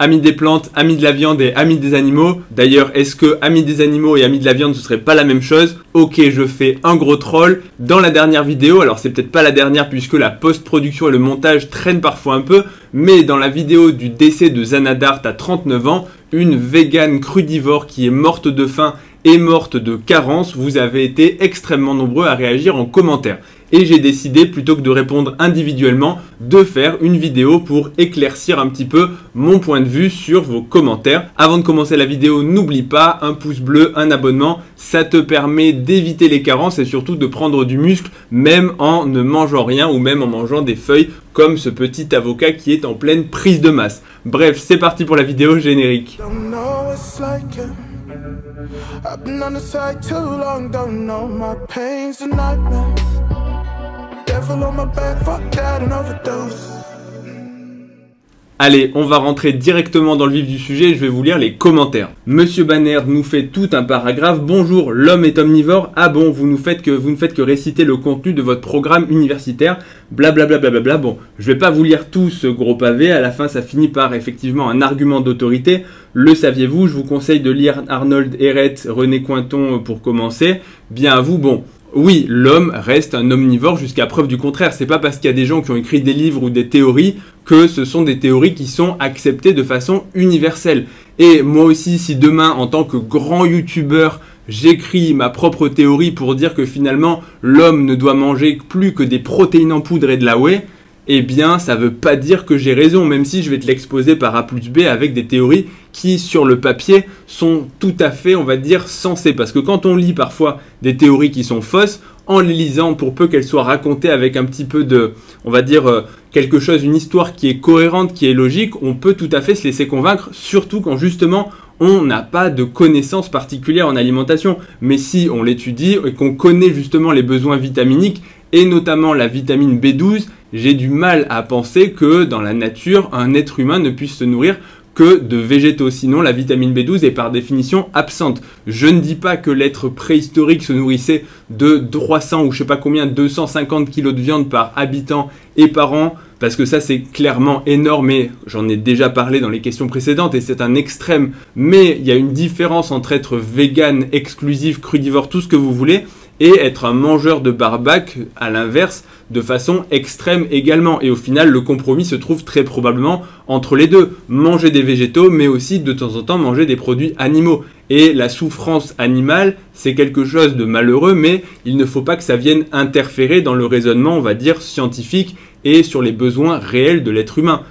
Amis des plantes, amis de la viande et amis des animaux. D'ailleurs, est-ce que amis des animaux et amis de la viande ce serait pas la même chose? Ok, je fais un gros troll. Dans la dernière vidéo, alors c'est peut-être pas la dernière puisque la post-production et le montage traînent parfois un peu, mais dans la vidéo du décès de Zanadart à 39 ans, une végane crudivore qui est morte de faim et morte de carence, vous avez été extrêmement nombreux à réagir en commentaire. Et j'ai décidé, plutôt que de répondre individuellement, de faire une vidéo pour éclaircir un petit peu mon point de vue sur vos commentaires. Avant de commencer la vidéo, n'oublie pas un pouce bleu, un abonnement, ça te permet d'éviter les carences et surtout de prendre du muscle, même en ne mangeant rien ou même en mangeant des feuilles comme ce petit avocat qui est en pleine prise de masse. Bref, c'est parti pour la vidéo générique. I've been on the side too long, don't know my pain's a nightmare. Devil on my back, fuck that and overdose. Allez, on va rentrer directement dans le vif du sujet et je vais vous lire les commentaires. Monsieur Banner nous fait tout un paragraphe. Bonjour, l'homme est omnivore. Ah bon, vous ne faites que réciter le contenu de votre programme universitaire. Blablabla. Bla. Bon, je vais pas vous lire tout ce gros pavé. À la fin, ça finit par effectivement un argument d'autorité. Le saviez-vous? Je vous conseille de lire Arnold Ehret, René Cointon pour commencer. Bien à vous, bon. Oui, l'homme reste un omnivore jusqu'à preuve du contraire. C'est pas parce qu'il y a des gens qui ont écrit des livres ou des théories que ce sont des théories qui sont acceptées de façon universelle. Et moi aussi, si demain, en tant que grand youtubeur, j'écris ma propre théorie pour dire que finalement, l'homme ne doit manger plus que des protéines en poudre et de la whey, eh bien, ça veut pas dire que j'ai raison, même si je vais te l'exposer par A plus B avec des théories qui, sur le papier, sont tout à fait, on va dire, sensées. Parce que quand on lit parfois des théories qui sont fausses, en les lisant, pour peu qu'elles soient racontées avec un petit peu de, on va dire, quelque chose, une histoire qui est cohérente, qui est logique, on peut tout à fait se laisser convaincre, surtout quand justement, on n'a pas de connaissances particulières en alimentation. Mais si on l'étudie et qu'on connaît justement les besoins vitaminiques, et notamment la vitamine B12, j'ai du mal à penser que dans la nature, un être humain ne puisse se nourrir que de végétaux. Sinon, la vitamine B12 est par définition absente. Je ne dis pas que l'être préhistorique se nourrissait de 300 ou je sais pas combien, 250 kg de viande par habitant et par an, parce que ça c'est clairement énorme et j'en ai déjà parlé dans les questions précédentes et c'est un extrême. Mais il y a une différence entre être vegan, exclusif, crudivore, tout ce que vous voulez, et être un mangeur de barbac, à l'inverse, de façon extrême également. Et au final, le compromis se trouve très probablement entre les deux. Manger des végétaux, mais aussi de temps en temps manger des produits animaux. Et la souffrance animale, c'est quelque chose de malheureux, mais il ne faut pas que ça vienne interférer dans le raisonnement, on va dire, scientifique et sur les besoins réels de l'être humain.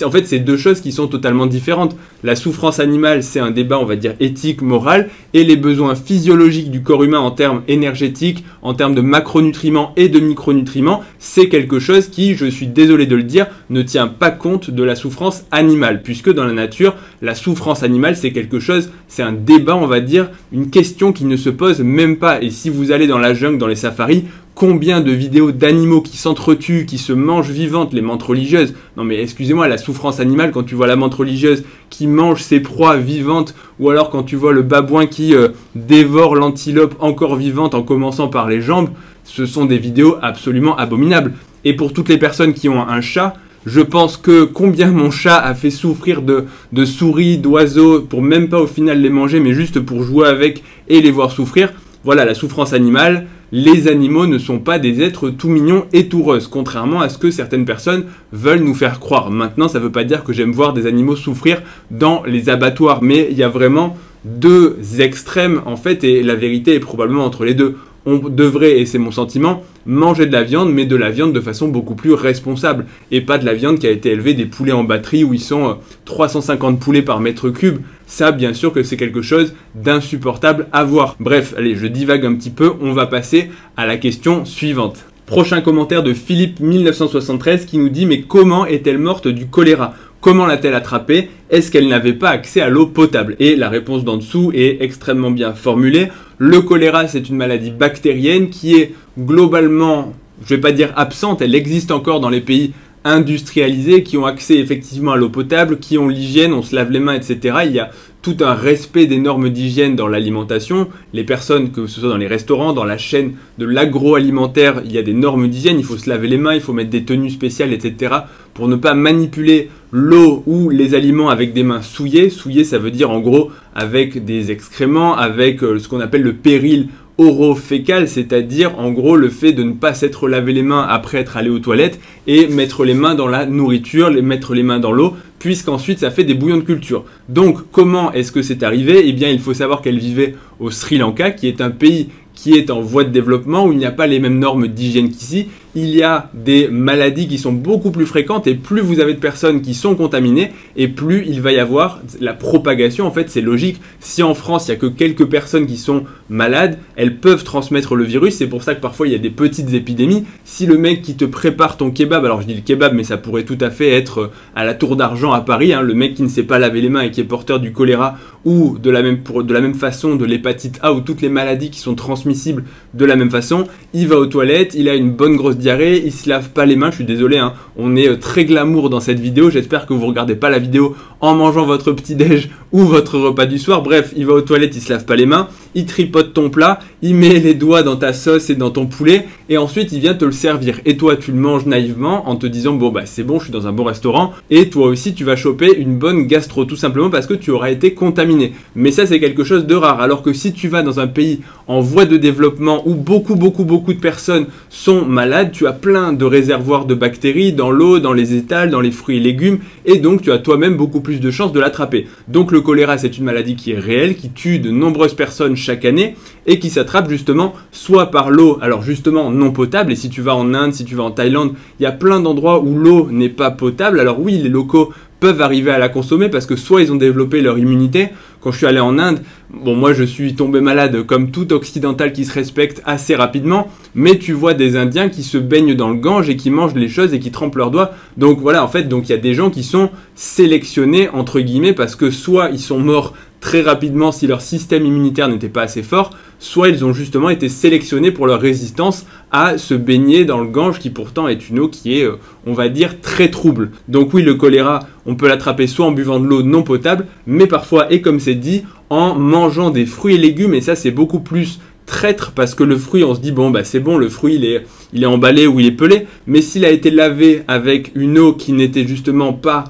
En fait, c'est deux choses qui sont totalement différentes. La souffrance animale, c'est un débat, on va dire, éthique, moral, et les besoins physiologiques du corps humain en termes énergétiques, en termes de macronutriments et de micronutriments, c'est quelque chose qui, je suis désolé de le dire, ne tient pas compte de la souffrance animale, puisque dans la nature, la souffrance animale, c'est quelque chose, c'est un débat, on va dire, une question qui ne se pose même pas. Et si vous allez dans la jungle, dans les safaris, combien de vidéos d'animaux qui s'entretuent, qui se mangent vivantes, les mantes religieuses. Non mais excusez-moi, la souffrance animale, quand tu vois la mante religieuse qui mange ses proies vivantes, ou alors quand tu vois le babouin qui dévore l'antilope encore vivante en commençant par les jambes, ce sont des vidéos absolument abominables. Et pour toutes les personnes qui ont un chat, je pense que combien mon chat a fait souffrir de souris, d'oiseaux, pour même pas au final les manger, mais juste pour jouer avec et les voir souffrir. Voilà, la souffrance animale, les animaux ne sont pas des êtres tout mignons et tout roses, contrairement à ce que certaines personnes veulent nous faire croire. Maintenant, ça ne veut pas dire que j'aime voir des animaux souffrir dans les abattoirs, mais il y a vraiment deux extrêmes en fait, et la vérité est probablement entre les deux. On devrait, et c'est mon sentiment, manger de la viande, mais de la viande de façon beaucoup plus responsable. Et pas de la viande qui a été élevée des poulets en batterie où ils sont 350 poulets par mètre cube. Ça, bien sûr que c'est quelque chose d'insupportable à voir. Bref, allez, je divague un petit peu, on va passer à la question suivante. Prochain commentaire de Philippe 1973 qui nous dit « Mais comment est-elle morte du choléra ? Comment l'a-t-elle attrapée? Est-ce qu'elle n'avait pas accès à l'eau potable ?» Et la réponse d'en dessous est extrêmement bien formulée. Le choléra, c'est une maladie bactérienne qui est globalement, je ne vais pas dire absente, elle existe encore dans les pays industrialisés qui ont accès effectivement à l'eau potable, qui ont l'hygiène, on se lave les mains, etc. Il y a tout un respect des normes d'hygiène dans l'alimentation. Les personnes, que ce soit dans les restaurants, dans la chaîne de l'agroalimentaire, il y a des normes d'hygiène, il faut se laver les mains, il faut mettre des tenues spéciales, etc. pour ne pas manipuler l'eau ou les aliments avec des mains souillées. Souillées, ça veut dire en gros avec des excréments, avec ce qu'on appelle le péril orofécal, c'est-à-dire en gros le fait de ne pas s'être lavé les mains après être allé aux toilettes et mettre les mains dans la nourriture, mettre les mains dans l'eau, puisqu'ensuite ça fait des bouillons de culture. Donc comment est-ce que c'est arrivé? Eh bien il faut savoir qu'elle vivait au Sri Lanka, qui est un pays qui est en voie de développement, où il n'y a pas les mêmes normes d'hygiène qu'ici. Il y a des maladies qui sont beaucoup plus fréquentes, et plus vous avez de personnes qui sont contaminées, et plus il va y avoir la propagation. En fait, c'est logique. Si en France, il n'y a que quelques personnes qui sont malades, elles peuvent transmettre le virus. C'est pour ça que parfois, il y a des petites épidémies. Si le mec qui te prépare ton kebab, alors je dis le kebab, mais ça pourrait tout à fait être à la Tour d'Argent à Paris, hein, le mec qui ne sait pas laver les mains et qui est porteur du choléra, ou de la même façon de l'hépatite A, ou toutes les maladies qui sont transmissibles de la même façon, il va aux toilettes, il a une bonne grosse diarrhée, il se lave pas les mains. Je suis désolé, hein, on est très glamour dans cette vidéo, j'espère que vous regardez pas la vidéo en mangeant votre petit-déj ou votre repas du soir. Bref, il va aux toilettes, il se lave pas les mains, il tripote ton plat, il met les doigts dans ta sauce et dans ton poulet, et ensuite il vient te le servir. Et toi, tu le manges naïvement en te disant bon bah c'est bon, je suis dans un bon restaurant, et toi aussi tu vas choper une bonne gastro, tout simplement parce que tu auras été contaminé. Mais ça c'est quelque chose de rare, alors que si tu vas dans un pays en voie de développement où beaucoup de personnes sont malades, tu as plein de réservoirs de bactéries dans l'eau, dans les étals, dans les fruits et légumes, et donc tu as toi-même beaucoup plus de chances de l'attraper. Donc le choléra, c'est une maladie qui est réelle, qui tue de nombreuses personnes chaque année, et qui s'attrape justement soit par l'eau, alors justement non potable, et si tu vas en Inde, si tu vas en Thaïlande, il y a plein d'endroits où l'eau n'est pas potable. Alors oui, les locaux peuvent arriver à la consommer parce que soit ils ont développé leur immunité. Quand je suis allé en Inde, bon moi je suis tombé malade comme tout occidental qui se respecte assez rapidement, mais tu vois des Indiens qui se baignent dans le Gange et qui mangent les choses et qui trempent leurs doigts. Donc voilà, en fait, donc il y a des gens qui sont sélectionnés entre guillemets parce que soit ils sont morts très rapidement si leur système immunitaire n'était pas assez fort, soit ils ont justement été sélectionnés pour leur résistance à se baigner dans le Gange, qui pourtant est une eau qui est, on va dire, très trouble. Donc oui, le choléra, on peut l'attraper soit en buvant de l'eau non potable, mais parfois, et comme c'est dit, en mangeant des fruits et légumes, et ça c'est beaucoup plus traître, parce que le fruit, on se dit bon bah c'est bon, le fruit il est emballé ou il est pelé, mais s'il a été lavé avec une eau qui n'était justement pas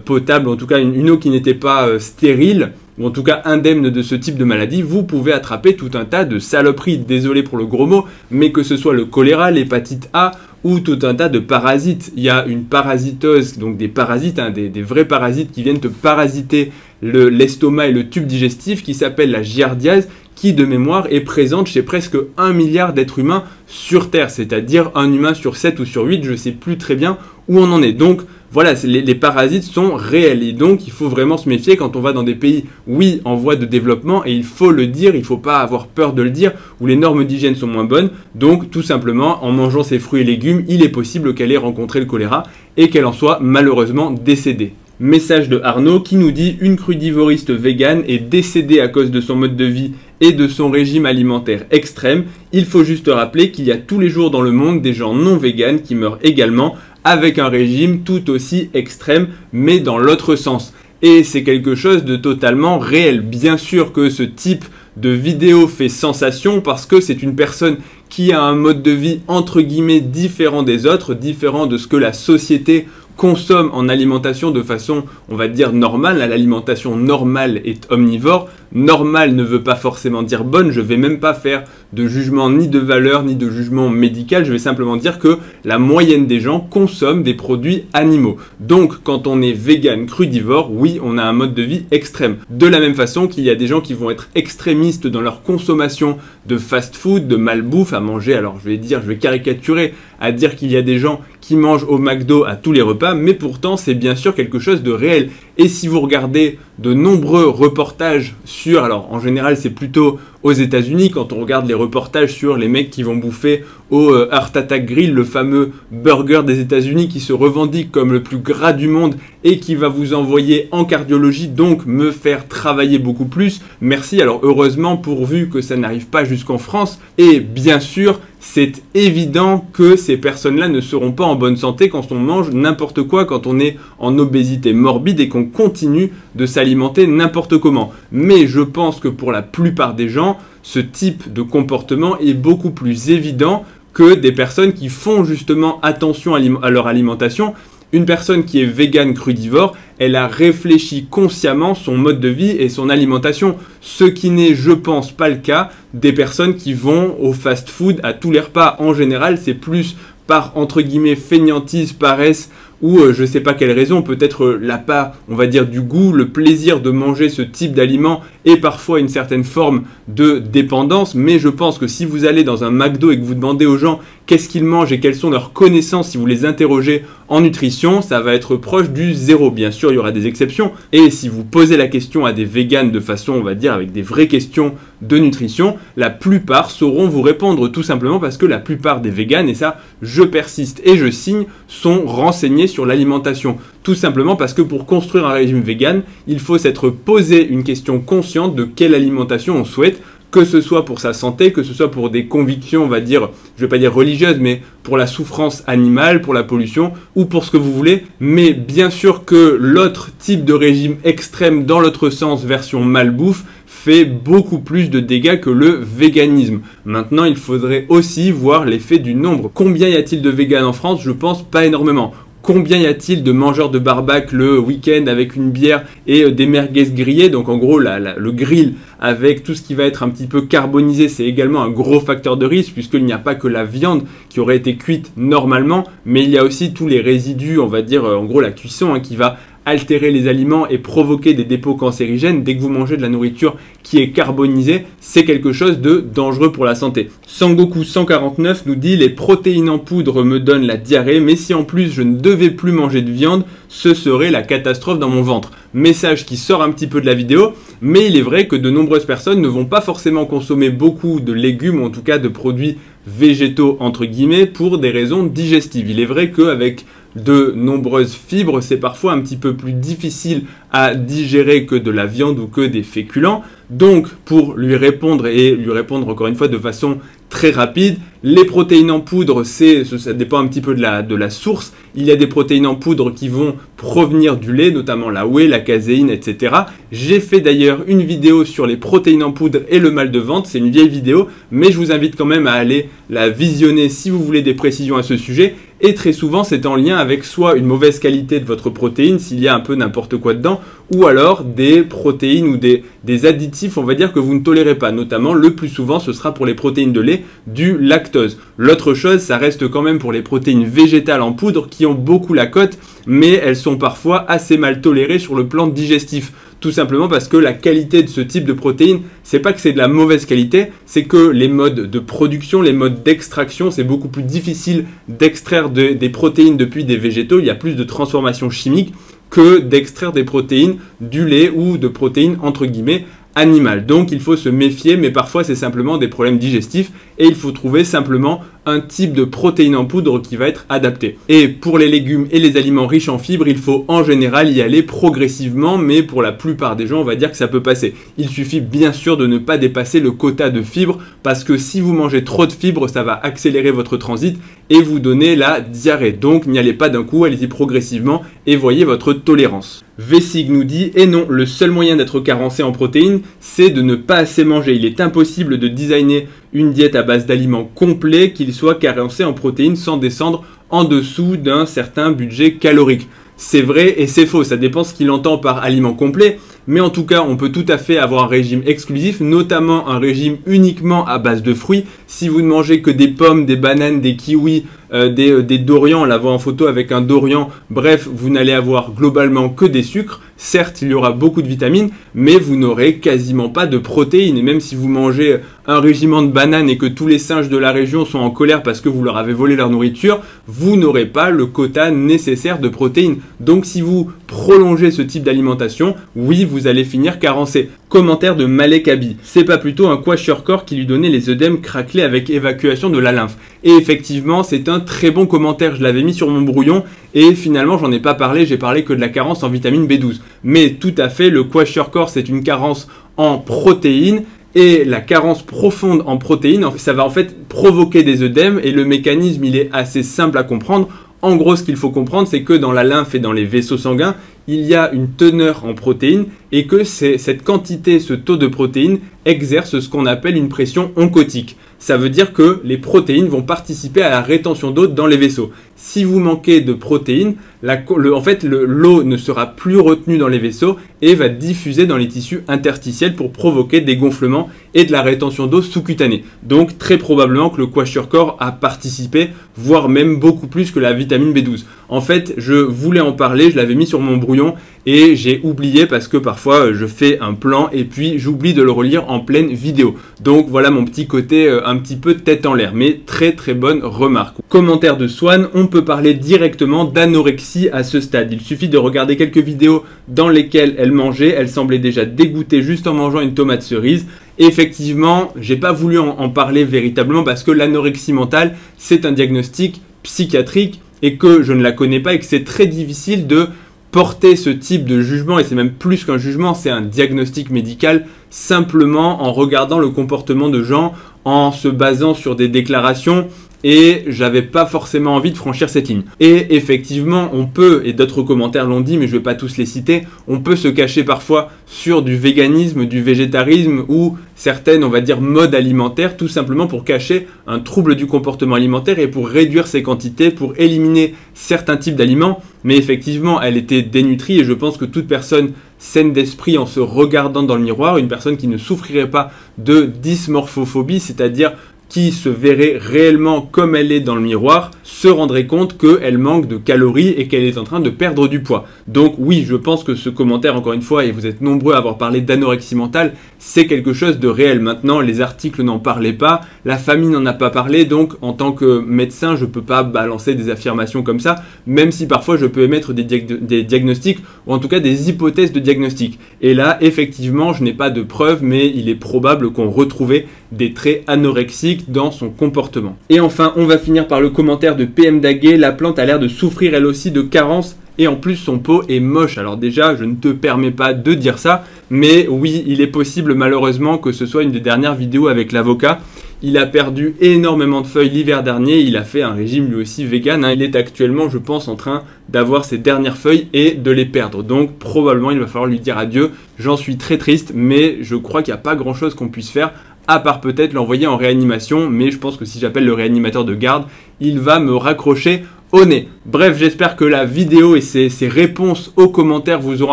potable, en tout cas une eau qui n'était pas stérile, ou en tout cas indemne de ce type de maladie, vous pouvez attraper tout un tas de saloperies, désolé pour le gros mot, mais que ce soit le choléra, l'hépatite A, ou tout un tas de parasites. Il y a une parasitose, donc des parasites, hein, des vrais parasites qui viennent te parasiter l'estomac et le tube digestif, qui s'appelle la giardiase, qui de mémoire est présente chez presque 1 milliard d'êtres humains sur Terre, c'est-à-dire un humain sur 7 ou sur 8, je ne sais plus très bien où on en est. Donc voilà, les parasites sont réels, et donc il faut vraiment se méfier quand on va dans des pays, oui, en voie de développement, et il faut le dire, il ne faut pas avoir peur de le dire, où les normes d'hygiène sont moins bonnes. Donc tout simplement, en mangeant ces fruits et légumes, il est possible qu'elle ait rencontré le choléra et qu'elle en soit malheureusement décédée. Message de Arnaud qui nous dit: une crudivoriste végane est décédée à cause de son mode de vie et de son régime alimentaire extrême. Il faut juste rappeler qu'il y a tous les jours dans le monde des gens non véganes qui meurent également avec un régime tout aussi extrême, mais dans l'autre sens. Et c'est quelque chose de totalement réel. Bien sûr que ce type de vidéo fait sensation parce que c'est une personne qui a un mode de vie entre guillemets différent des autres, différent de ce que la société consomme en alimentation de façon, on va dire, normale. L'alimentation normale est omnivore. Normal ne veut pas forcément dire bonne. Je vais même pas faire de jugement ni de valeur ni de jugement médical. Je vais simplement dire que la moyenne des gens consomment des produits animaux. Donc quand on est vegan crudivore, oui, on a un mode de vie extrême. De la même façon qu'il y a des gens qui vont être extrémistes dans leur consommation de fast-food, de malbouffe à manger. Alors je vais caricaturer à dire qu'il y a des gens qui mangent au McDo à tous les repas, mais pourtant c'est bien sûr quelque chose de réel. Et si vous regardez de nombreux reportages sur, alors en général c'est plutôt aux États-Unis, quand on regarde les reportages sur les mecs qui vont bouffer au Heart Attack Grill, le fameux burger des États-Unis qui se revendique comme le plus gras du monde et qui va vous envoyer en cardiologie, donc me faire travailler beaucoup plus. Merci, alors heureusement pourvu que ça n'arrive pas jusqu'en France. Et bien sûr, c'est évident que ces personnes-là ne seront pas en bonne santé quand on mange n'importe quoi, quand on est en obésité morbide et qu'on continue de s'alimenter n'importe comment. Mais je pense que pour la plupart des gens, ce type de comportement est beaucoup plus évident que des personnes qui font justement attention à leur alimentation. Une personne qui est végane crudivore, elle a réfléchi consciemment son mode de vie et son alimentation, ce qui n'est, je pense, pas le cas des personnes qui vont au fast-food à tous les repas. En général, c'est plus par, entre guillemets, fainéantise, paresse, ou je sais pas quelle raison, peut-être l'appât, on va dire, du goût, le plaisir de manger ce type d'aliment et parfois une certaine forme de dépendance. Mais je pense que si vous allez dans un McDo et que vous demandez aux gens qu'est-ce qu'ils mangent et quelles sont leurs connaissances, si vous les interrogez en nutrition, ça va être proche du zéro. Bien sûr, il y aura des exceptions. Et si vous posez la question à des véganes de façon, on va dire, avec des vraies questions de nutrition, la plupart sauront vous répondre, tout simplement parce que la plupart des véganes, et ça, je persiste et je signe, sont renseignés sur l'alimentation. Tout simplement parce que pour construire un régime vegan, il faut s'être posé une question consciente de quelle alimentation on souhaite, que ce soit pour sa santé, que ce soit pour des convictions, on va dire, je vais pas dire religieuses, mais pour la souffrance animale, pour la pollution, ou pour ce que vous voulez. Mais bien sûr que l'autre type de régime extrême, dans l'autre sens, version malbouffe, fait beaucoup plus de dégâts que le véganisme. Maintenant, il faudrait aussi voir l'effet du nombre. Combien y a-t-il de véganes en France? Je pense pas énormément. Combien y a-t-il de mangeurs de barbac le week-end avec une bière et des merguez grillées? Donc en gros, le grill avec tout ce qui va être un petit peu carbonisé, c'est également un gros facteur de risque puisqu'il n'y a pas que la viande qui aurait été cuite normalement, mais il y a aussi tous les résidus, on va dire en gros la cuisson qui va altérer les aliments et provoquer des dépôts cancérigènes. Dès que vous mangez de la nourriture qui est carbonisée, c'est quelque chose de dangereux pour la santé. Sangoku 149 nous dit: les protéines en poudre me donnent la diarrhée, mais si en plus je ne devais plus manger de viande, ce serait la catastrophe dans mon ventre. Message qui sort un petit peu de la vidéo, mais il est vrai que de nombreuses personnes ne vont pas forcément consommer beaucoup de légumes, ou en tout cas de produits végétaux entre guillemets, pour des raisons digestives. Il est vrai qu'avec de nombreuses fibres, c'est parfois un petit peu plus difficile à digérer que de la viande ou que des féculents. Donc, pour lui répondre, et lui répondre encore une fois de façon très rapide, les protéines en poudre, ça dépend un petit peu de la source. Il y a des protéines en poudre qui vont provenir du lait, notamment la whey, la caséine, etc. J'ai fait d'ailleurs une vidéo sur les protéines en poudre et le mal de ventre. C'est une vieille vidéo, mais je vous invite quand même à aller la visionner si vous voulez des précisions à ce sujet. Et très souvent, c'est en lien avec soit une mauvaise qualité de votre protéine, s'il y a un peu n'importe quoi dedans, ou alors des protéines ou des additifs, on va dire, que vous ne tolérez pas. Notamment, le plus souvent, ce sera pour les protéines de lait, du lactose. L'autre chose, ça reste quand même pour les protéines végétales en poudre qui ont beaucoup la cote, mais elles sont parfois assez mal tolérées sur le plan digestif. Tout simplement parce que la qualité de ce type de protéines, c'est pas que c'est de la mauvaise qualité, c'est que les modes de production, les modes d'extraction, c'est beaucoup plus difficile d'extraire des protéines depuis des végétaux. Il y a plus de transformation chimique que d'extraire des protéines du lait ou de protéines entre guillemets animales. Donc il faut se méfier, mais parfois c'est simplement des problèmes digestifs et il faut trouver simplement un type de protéines en poudre qui va être adapté. Et pour les légumes et les aliments riches en fibres, il faut en général y aller progressivement, mais pour la plupart des gens, on va dire que ça peut passer. Il suffit bien sûr de ne pas dépasser le quota de fibres, parce que si vous mangez trop de fibres, ça va accélérer votre transit et vous donner la diarrhée. Donc n'y allez pas d'un coup, allez-y progressivement et voyez votre tolérance. Vessig nous dit: et non, le seul moyen d'être carencé en protéines, c'est de ne pas assez manger. Il est impossible de designer une diète à base d'aliments complets qu'il soit carencé en protéines sans descendre en dessous d'un certain budget calorique. C'est vrai et c'est faux, ça dépend ce qu'il entend par aliment complet, mais en tout cas on peut tout à fait avoir un régime exclusif, notamment un régime uniquement à base de fruits. Si vous ne mangez que des pommes, des bananes, des kiwis, des dorians, on la voit en photo avec un dorian, bref, vous n'allez avoir globalement que des sucres. Certes, il y aura beaucoup de vitamines, mais vous n'aurez quasiment pas de protéines. Et même si vous mangez un régiment de bananes et que tous les singes de la région sont en colère parce que vous leur avez volé leur nourriture, vous n'aurez pas le quota nécessaire de protéines. Donc si vous prolongez ce type d'alimentation, oui, vous allez finir carencé. Commentaire de Malek Abi: c'est pas plutôt un kwashiorkor qui lui donnait les œdèmes craquelés avec évacuation de la lymphe? Et effectivement, c'est un très bon commentaire, je l'avais mis sur mon brouillon et finalement j'en ai pas parlé, j'ai parlé que de la carence en vitamine B12. Mais tout à fait, le kwashiorkor c'est une carence en protéines. Et la carence profonde en protéines, ça va en fait provoquer des œdèmes et le mécanisme il est assez simple à comprendre. En gros, ce qu'il faut comprendre, c'est que dans la lymphe et dans les vaisseaux sanguins, il y a une teneur en protéines et que cette quantité, ce taux de protéines exerce ce qu'on appelle une pression oncotique. Ça veut dire que les protéines vont participer à la rétention d'eau dans les vaisseaux. Si vous manquez de protéines, l'eau ne sera plus retenue dans les vaisseaux et va diffuser dans les tissus interstitiels pour provoquer des gonflements et de la rétention d'eau sous-cutanée. Donc très probablement que le kwashiorkor a participé, voire même beaucoup plus que la vitamine B12. En fait, je voulais en parler, je l'avais mis sur mon brouillon et j'ai oublié parce que parfois je fais un plan et puis j'oublie de le relire en pleine vidéo. Donc voilà mon petit côté un petit peu tête en l'air, mais très très bonne remarque. Commentaire de Swan, on peut parler directement d'anorexie à ce stade. Il suffit de regarder quelques vidéos dans lesquelles elle mangeait, elle semblait déjà dégoûtée juste en mangeant une tomate cerise. Et effectivement, j'ai pas voulu en parler véritablement parce que l'anorexie mentale, c'est un diagnostic psychiatrique et que je ne la connais pas et que c'est très difficile de porter ce type de jugement, et c'est même plus qu'un jugement, c'est un diagnostic médical, simplement en regardant le comportement de gens, en se basant sur des déclarations, et j'avais pas forcément envie de franchir cette ligne. Et effectivement, on peut, et d'autres commentaires l'ont dit, mais je vais pas tous les citer, on peut se cacher parfois sur du véganisme, du végétarisme ou certaines, on va dire, modes alimentaires, tout simplement pour cacher un trouble du comportement alimentaire et pour réduire ses quantités, pour éliminer certains types d'aliments. Mais effectivement, elle était dénutrie et je pense que toute personne saine d'esprit en se regardant dans le miroir, une personne qui ne souffrirait pas de dysmorphophobie, c'est-à-dire qui se verrait réellement comme elle est dans le miroir, se rendrait compte qu'elle manque de calories et qu'elle est en train de perdre du poids. Donc oui, je pense que ce commentaire, encore une fois, et vous êtes nombreux à avoir parlé d'anorexie mentale, c'est quelque chose de réel. Maintenant, les articles n'en parlaient pas, la famille n'en a pas parlé, donc en tant que médecin, je ne peux pas balancer des affirmations comme ça, même si parfois je peux émettre des diagnostics, ou en tout cas des hypothèses de diagnostic. Et là, effectivement, je n'ai pas de preuves, mais il est probable qu'on retrouvait des traits anorexiques dans son comportement. Et enfin, on va finir par le commentaire de PM Daguet. La plante a l'air de souffrir elle aussi de carences et en plus son pot est moche. Alors déjà, je ne te permets pas de dire ça, mais oui, il est possible malheureusement que ce soit une des dernières vidéos avec l'avocat. Il a perdu énormément de feuilles l'hiver dernier, il a fait un régime lui aussi vegan. Il est actuellement, je pense, en train d'avoir ses dernières feuilles et de les perdre. Donc probablement, il va falloir lui dire adieu. J'en suis très triste, mais je crois qu'il n'y a pas grand chose qu'on puisse faire à part peut-être l'envoyer en réanimation, mais je pense que si j'appelle le réanimateur de garde, il va me raccrocher au nez. Bref, j'espère que la vidéo et ses réponses aux commentaires vous auront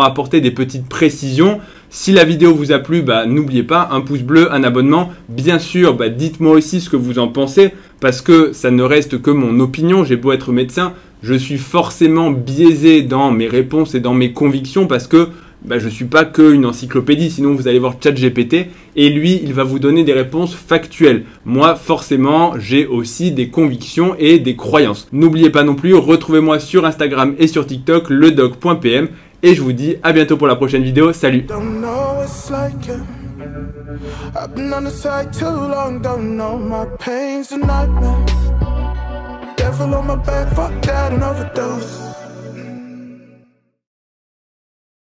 apporté des petites précisions. Si la vidéo vous a plu, n'oubliez pas, un pouce bleu, un abonnement. Bien sûr, dites-moi aussi ce que vous en pensez, parce que ça ne reste que mon opinion. J'ai beau être médecin, je suis forcément biaisé dans mes réponses et dans mes convictions, parce que je ne suis pas qu'une encyclopédie, sinon vous allez voir ChatGPT et lui, il va vous donner des réponses factuelles. Moi, forcément, j'ai aussi des convictions et des croyances. N'oubliez pas non plus, retrouvez-moi sur Instagram et sur TikTok, ledoc.pm et je vous dis à bientôt pour la prochaine vidéo. Salut! Devil on my back, fuck that and overdose.